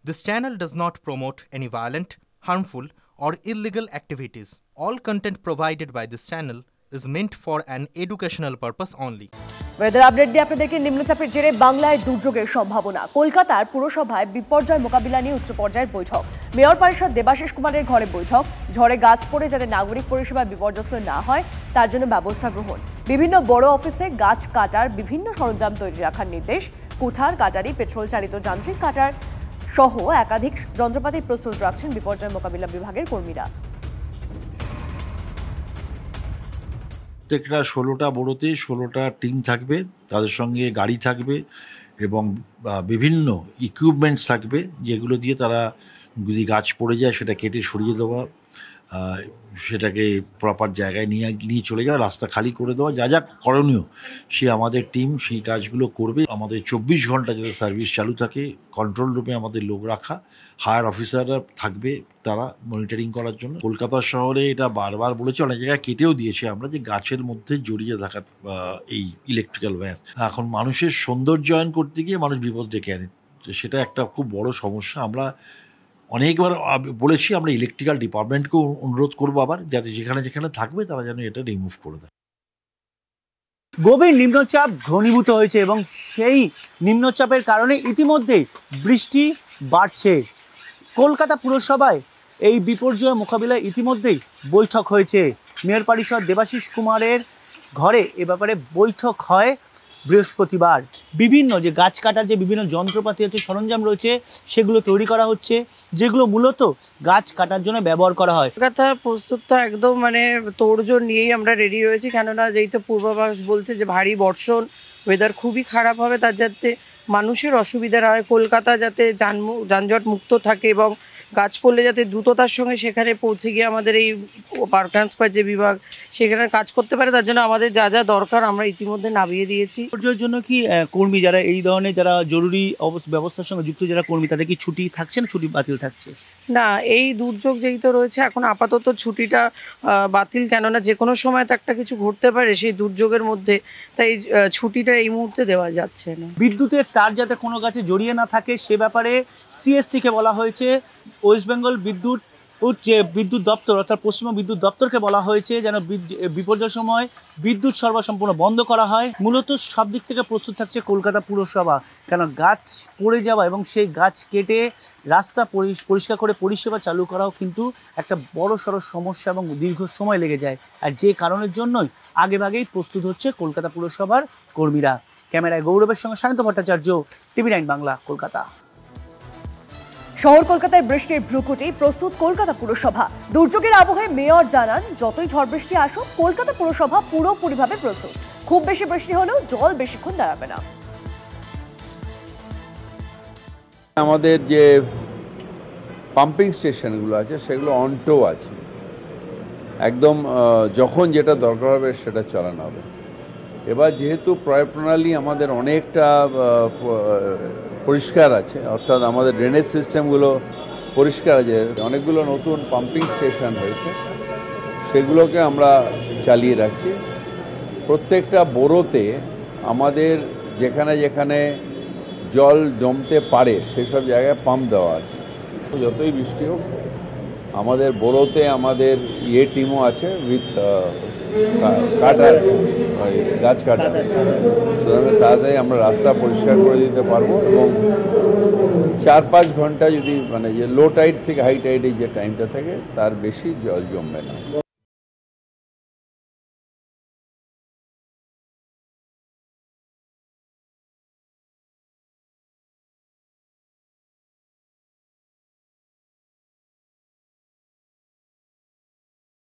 This channel does not promote any violent, harmful, or illegal activities. All content provided by this channel is meant for an educational purpose only. Weather update দিয়ে আপনাদেরকে নিম্নচাপের জেরে বাংলায় দুর্যোগের সম্ভাবনা। কলকাতার পুরসভায় বিপর্যয় মোকাবিলা নিয়ে উচ্চ পর্যায়ের বৈঠক। মেয়র পরিষদ দেবাশিস কুমারের ঘরে বৈঠক। ঝড়ে গাছ পড়ে যাতে নাগরিক পরিষেবা বিপর্যস্ত না হয় তার জন্য ব্যবস্থা গ্রহণ। বিভিন্ন বড় অফিসে গাছ কাটার বিভিন্ন সরঞ্জাম তৈরি রাখার নির্দেশ। কুঠার, কাটারি, পেট্রোল চালিত যান্ত্রিক কাটার সহ একাধিক যন্ত্রপাতি প্রস্তুত রাখছেন বিপর্যয় মোকাবিলা বিভাগের কর্মীরা। প্রত্যেকটা 16টা বড়োতে 16টা টিম থাকবে, তাদের সঙ্গে গাড়ি থাকবে এবং বিভিন্ন ইকুইপমেন্টস থাকবে, যেগুলো দিয়ে তারা যদি গাছ পড়ে যায় সেটা কেটে সরিয়ে দেওয়া, সেটাকে প্রপার জায়গায় নিয়ে চলে যাওয়া, রাস্তা খালি করে দেওয়া, যা যা করণীয় সে আমাদের টিম সেই কাজগুলো করবে। আমাদের 24 ঘন্টা যাতে সার্ভিস চালু থাকে, কন্ট্রোল রুমে আমাদের লোক রাখা, হায়ার অফিসাররা থাকবে তারা মনিটরিং করার জন্য। কলকাতা শহরে এটা বারবার বলেছে, অনেক জায়গায় কেটেও দিয়েছে আমরা, যে গাছের মধ্যে জড়িয়ে থাকার এই ইলেকট্রিক্যাল ওয়্যার এখন মানুষের সৌন্দর্যায়ন করতে গিয়ে মানুষ বিপদ ডেকে আনে, সেটা একটা খুব বড় সমস্যা। আমরা অনেকবার বলেছি, আমরা ইলেকট্রিক্যাল ডিপার্টমেন্টকেও অনুরোধ করবো আবার, যাতে যেখানে যেখানে থাকবে তারা যেন এটা রিমুভ করে দেয়। গভীর নিম্নচাপ ঘনীভূত হয়েছে এবং সেই নিম্নচাপের কারণে ইতিমধ্যেই বৃষ্টি বাড়ছে। কলকাতা পুরসভায় এই বিপর্যয় মোকাবিলায় ইতিমধ্যেই বৈঠক হয়েছে। মেয়র পরিষদ দেবাশিস কুমারের ঘরে এ ব্যাপারে বৈঠক হয় বৃহস্পতিবার। বিভিন্ন যে গাছ কাটার যে বিভিন্ন যন্ত্রপাতি আছে, সরঞ্জাম রয়েছে, সেগুলো তৈরি করা হচ্ছে, যেগুলো মূলত গাছ কাটার জন্য ব্যবহার করা হয়। কলকাতা প্রস্তুত তো একদম তোড়জোড় নিয়েই আমরা রেডি হয়েছি, কেননা যেহেতু পূর্বাভাস বলছে যে ভারী বর্ষণ, ওয়েদার খুবই খারাপ হবে, তার যাতে মানুষের অসুবিধা হয়, কলকাতা যাতে যানজট মুক্ত থাকে এবং গাছ পড়লে যাতে দ্রুততার সঙ্গে সেখানে পৌঁছে গিয়ে আমাদের এই পার্ক ট্রান্সফার যে বিভাগ সেখানে কাজ করতে পারে, তার জন্য আমাদের যা যা দরকার আমরা ইতিমধ্যে নামিয়ে দিয়েছি। বিপর্যয়ের জন্য কি কর্মী যারা এই ধরনের যারা জরুরি ব্যবস্থার সঙ্গে যুক্ত যারা কর্মী, তাদের কি ছুটি থাকছে না ছুটি বাতিল থাকছে? না, এই দুর্যোগ যেহেতু রয়েছে এখন আপাতত ছুটিটা বাতিল, কেননা যে কোনো সময় তো একটা কিছু ঘটতে পারে সেই দুর্যোগের মধ্যে, তাই ছুটিটা এই মুহূর্তে দেওয়া যাচ্ছে না। বিদ্যুতের তার যাতে কোনো গাছে জড়িয়ে না থাকে সে ব্যাপারে সিএসসিকে বলা হয়েছে। ওয়েস্ট বেঙ্গল বিদ্যুৎ দপ্তর অর্থাৎ পশ্চিমবঙ্গ বিদ্যুৎ দপ্তরকে বলা হয়েছে যেন বিপর্যয়ের সময় বিদ্যুৎ সরবরাহ সম্পূর্ণ বন্ধ করা হয়। মূলত সব দিক থেকে প্রস্তুত থাকছে কলকাতা পুরসভা, কেন গাছ পড়ে যাওয়া এবং সেই গাছ কেটে রাস্তা পরিষ্কার করে পরিষেবা চালু করাও কিন্তু একটা বড়সড় সমস্যা এবং দীর্ঘ সময় লেগে যায়, আর যে কারণের জন্যই আগেভাগেই প্রস্তুত হচ্ছে কলকাতা পুরসভার কর্মীরা। ক্যামেরায় গৌরবের সঙ্গে সায়ন্ত ভট্টাচার্য, TV9 বাংলা, কলকাতা। শহর কলকাতায় বৃষ্টির ভ্রুকুটি, প্রস্তুত কলকাতা পুরসভা। দুর্যোগের আবহে মেয়র জানান, যতই ঝড় বৃষ্টি আসুক কলকাতা পুরসভা পুরোপুরিভাবে প্রস্তুত। খুব বেশি বৃষ্টি হলেও জল বেশিক্ষণ দাঁড়াবে না। আমাদের যে পাম্পিং স্টেশনগুলো আছে সেগুলো অনটো আছে, একদম যখন যেটা দরকার হবে সেটা চালানো হবে। এবার যেহেতু প্রণালী আমাদের অনেকটা পরিষ্কার আছে, অর্থাৎ আমাদের ড্রেনেজ সিস্টেমগুলো পরিষ্কার আছে, অনেকগুলো নতুন পাম্পিং স্টেশন হয়েছে, সেগুলোকে আমরা চালিয়ে রাখছি। প্রত্যেকটা বোরোতে আমাদের যেখানে যেখানে জল জমতে পারে সেসব জায়গায় পাম্প দেওয়া আছে। যতই বৃষ্টি হোক আমাদের বোরোতে আমাদের টিমও আছে উইথ কাটার, গাছ কাটার, সুতরাং তাড়াতাড়ি আমরা রাস্তা পরিষ্কার করে দিতে পারবো এবং 4-5 ঘন্টা যদি যে লো টাইড থেকে হাই টাইডে যে টাইমটা থাকে তার বেশি জল জমবে না।